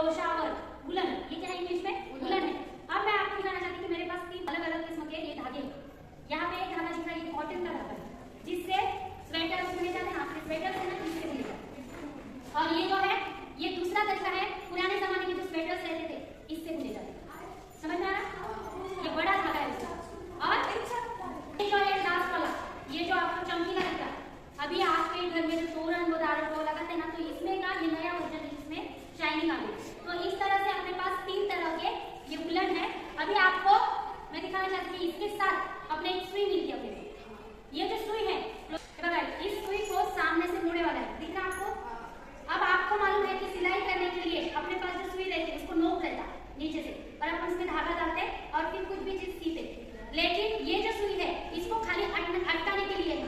क्रोशावर, woollen, ये क्या है इंग्लिश में? वुलन है। अब मैं आपको बताना चाहती हूँ कि मेरे पास 3 अलग-अलग किस्म के ये धागे हैं। यहाँ पे एक धागा दिख रहा है, ये कॉटन का धागा है, जिससे स्वेटर बुने जाते हैं, आपके स्वेटर से ना इससे बुने जाते हैं। और ये जो है, ये दूसरा तरीका है, पुराने जमाने में जो स्वेटर्स रहते थे, इससे बुने जाते हैं। समझ में आ रहा? ये बड़ा धागा है इसका। और ये जो है दास वाला, ये जो आपको चमकीला दिख रहा है, अभी आपके घर में जो तोरण वगैरह वो लगाते हैं ना, तो इसमें का ये नया वर्जन है जिसमें शाइनिंग आ गई। तो इस तरह से अपने पास 3 तरह के ये वुलन है। अभी आपको मैं दिखाना चाहती हूँ, इसके साथ अपने एक सुई मिलती है अपने। ये जो सुई है, इस सुई को सामने से मुड़े वाला है, दिख रहा है आपको? अब आपको मालूम है कि सिलाई करने के लिए अपने पास जो सुई रहती है, इसको नोक रहता है नीचे से, और अपन इसमें धागा डालते हैं और फिर कुछ भी चीज सीते। लेकिन ये जो सुई है, इसको खाली अटकाने के लिए है।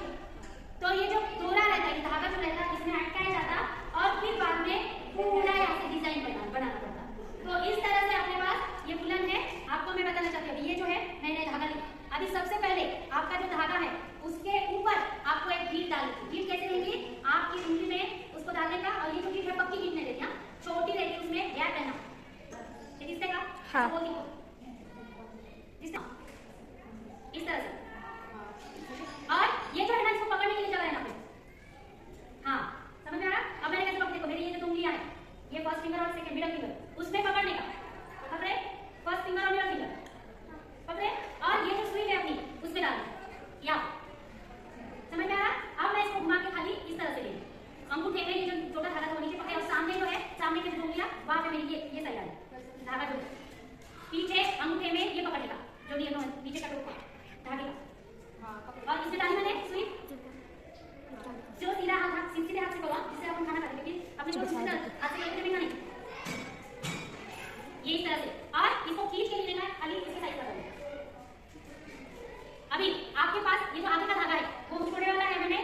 तो ये जो डोरा रहता है, धागा जो रहता है, इसमें अटकाया जाता और फिर बाद में पूरा यहाँ से डिजाइन बनाना पड़ता। तो इस तरह से अपने पास ये वुलन है। आपको मैं बताना चाहती हूँ, ये जो है मैंने धागा लिया। अभी सबसे पहले आपका जो धागा है, उसके ऊपर आपको एक गीट डालनी है। गीट कैसे लेंगे? आपकी उंगली में उसको डालने का, और ये जो गीट है पक्की गीट नहीं रहती, छोटी रहती है, उसमें गैप रहना। किससे का? हाँ। इस तरह से। और ये जो है ना, इसको पकड़ने के लिए जगह है यहाँ पे। हाँ, समझ में आ रहा? अब मैंने कैसे पकड़, देखो मेरी ये जो उंगलियां है, ये फर्स्ट फिंगर और सेकंड मिडल फिंगर, उसमें पकड़ने का, पकड़े, फर्स्ट फिंगर और मिडल फिंगर पकड़े, और ये जो सुई है अपनी, उसमें डालना, या समझ में आ रहा? अब मैं इसको घुमा के खाली इस तरह से ले, अंगूठे में ये जो छोटा धागा था वो नीचे पकड़े, और सामने जो है, सामने के जो उंगलियां, वहां पे मेरी ये साइड डाली, धागा जो पीछे अंगूठे में ये पकड़ने का, जो ये नीचे का टोक धागे का, और इसमें डाली मैंने सुई, जो सीधा हाथ सीधे हाथ से करो, जिससे अपन खाना खाते, लेकिन अपने जो सीधा हाथ से लेके भी नहीं, ये इस तरह से, और इसको खींच के लेना है, खाली इसके साइड पर। अभी आपके पास ये जो आगे का धागा है, वो छोड़ने वाला है, मैंने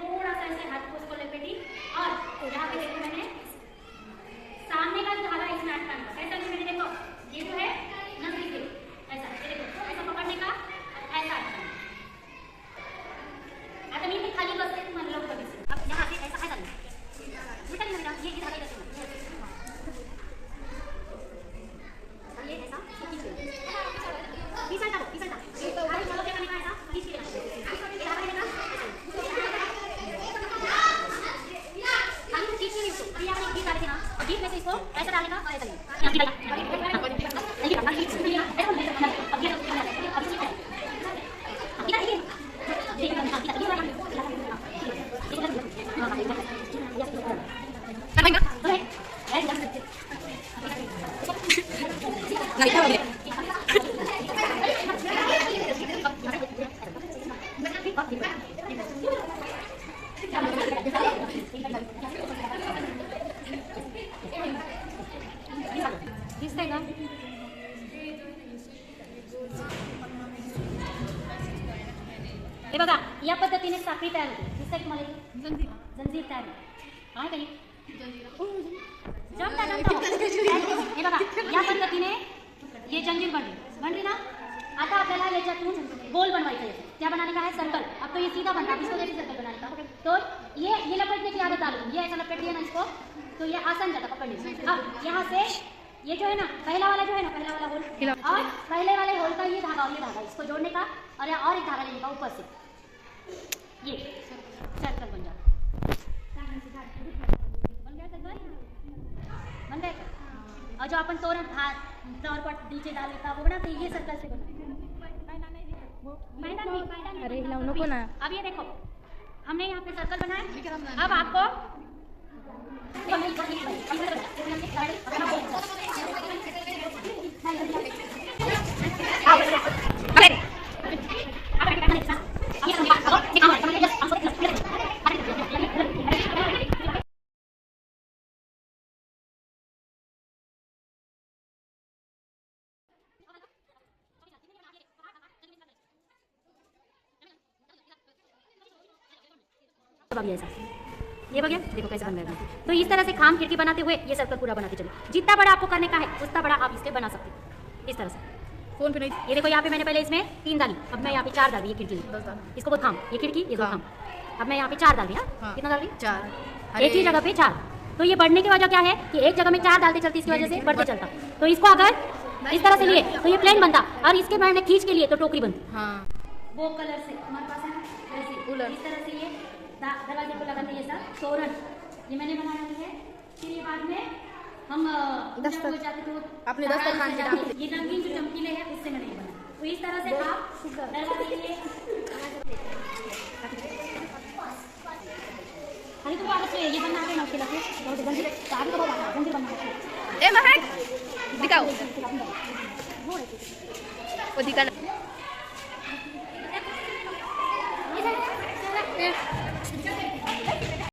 थोड़ा सा ऐसे हाथ को उसको लपेटी, और यहाँ पे देखो मैंने सामने का जो धागा है, इसमें अटकाने का, ऐसा मैंने देखो, ये जो है नजदीक से ऐसा, ये देखो ऐसा पकड़ने का, ऐसा अटकाने का। आता नहीं खाली बस से मान लो कभी से, अब यहाँ से ऐसा ऐसा नहीं, उल्टा नहीं लगा, ये धागा इधर से, ये ऐसा खींच ले, पीछे हटाओ, खाली चलो क्या करने का, ऐसा खींच के लेना, ये धागा लेना, खाली खींच के नहीं, उसको अभी आपने गीत डाल देना, और गीत में से इसको ऐसा डालेगा और ऐसा लेना, हे बघा, या पद्धतीने साखळी तयार होते. दिसतंय तुम्हाला? जंजीर तयार होते. आहे का हे बघा, या पद्धतीने ये जंजीर बनली ना. आता आपल्याला याच्यातून गोल बनवायचं है. क्या बनाने का है? सर्कल. अब तो ये सीधा बनता है, इसको कैसे सर्कल बनाने का? तो ये लपेटने की आदत डालो. ये ऐसा लपेट दिया ना इसको, तो ये आसान जाता पकड़ने में. अब यहाँ से ये जो है ना, पहला वाला होल, और पहले वाले होल का ये धागा इसको जोड़ने का, और एक धागा लेने का ऊपर से, ये सर्कल बन जाता. बन गया. और जो अपन तोरण फ्लावर पॉट नीचे डाल लेता वो बनाते, ये सर्कल से बना. अरे हिलाओ नको ना. अब ये देखो, हमने यहाँ पे सर्कल बनाया. अब आपको ऐसा, ये बघिए, देखो कैसे बन गया. तो इस तरह से खाम खिड़की बनाते हुए ये सर्कल पूरा बनाते चलो. जितना बड़ा आपको करने का है उतना बड़ा आप इससे बना सकते हो. इस तरह से फोन पे नहीं. ये देखो, यहाँ पे मैंने पहले इसमें 3 डाली, अब मैं यहाँ पे 4 डाल रही. ये खिड़की, इसको बहुत खाम, ये खिड़की, ये 2 खाम. अब मैं यहाँ पे 4 डाल रही. कितना डाल रही? 4. एक ही जगह पे 4. तो ये बढ़ने की वजह क्या है कि एक जगह में 4 डालते चलते इसकी वजह से बढ़ते चलता। तो इसको अगर इस तरह से लिए तो ये प्लेन बनता और इसके मैंने खींच के लिए तो टोकरी बनती। हाँ वो कलर से हमारे पास है वैसे इस तरह से ये दरवाजे को लगाते ये सब तोरण ये मैंने बनाया है। फिर ये बाद में हम दस्तरखान जाते तो अपने दस्तरखान पे डालते। ये रंगीन जो चमकीले है उससे मैंने बना। तो इस तरह से आप दरवाजे के लिए खाली तो आदत से ये बनना है ना उसके लिए बहुत जल्दी आगे तो बहुत जल्दी बनना है। ए महक दिखाओ वो दिखा